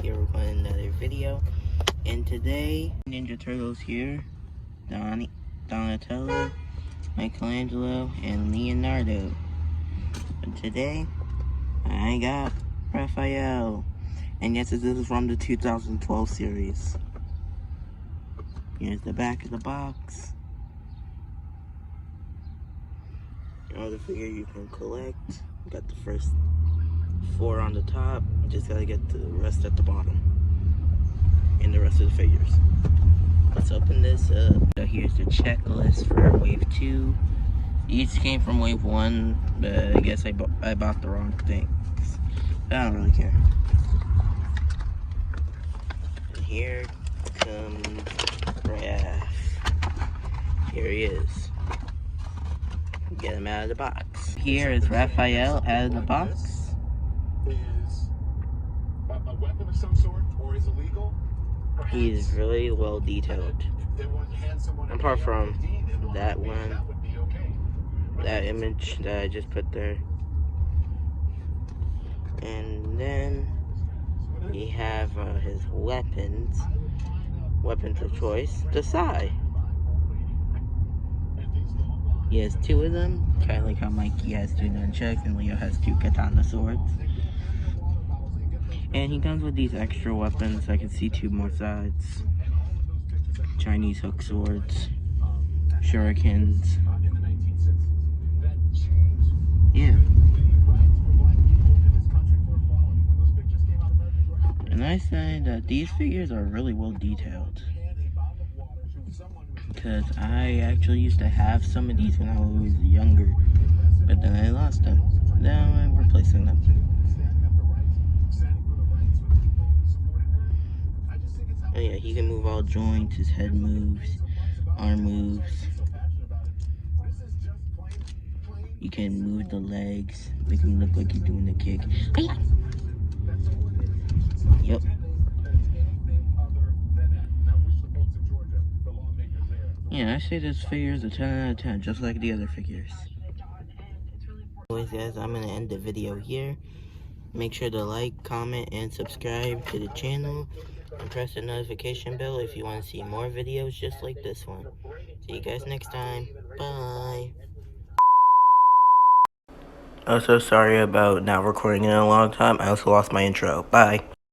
here recording another video. And today, Ninja Turtles here, Donatello, Michelangelo, and Leonardo. And today, I got Raphael. And yes, this is from the 2012 series. Here's the back of the box. Another figure you can collect. Got the first 4 on the top. Just gotta get the rest at the bottom. And the rest of the figures. Let's open this up. So here's the checklist for Wave 2. Each came from Wave 1, but I guess I bought the wrong things. I don't really care. And here comes Raph. Here he is. Get him out of the box. Here is Raphael out of the box. Is a weapon of some sort or is illegal? He's really well detailed. Apart from that one, that image that I just put there. And then we have his weapons of choice, the Sai. He has 2 of them, kind of like how Mikey has 2 nunchucks and Leo has 2 katana swords. And he comes with these extra weapons. I can see 2 more sides. Chinese hook swords, shurikens. Yeah. And I say that these figures are really well detailed. Because I actually used to have some of these when I was younger, but then I lost them. Now I'm replacing them. Oh yeah, he can move all joints, his head moves, arm moves. You can move the legs, make him look like he's doing a kick. Yep. Yeah, I say this figure is a 10 out of 10, just like the other figures. Anyways guys, I'm going to end the video here. Make sure to like, comment, and subscribe to the channel. And press the notification bell if you want to see more videos just like this one. See you guys next time. Bye. Oh, so sorry about not recording in a long time. I also lost my intro. Bye.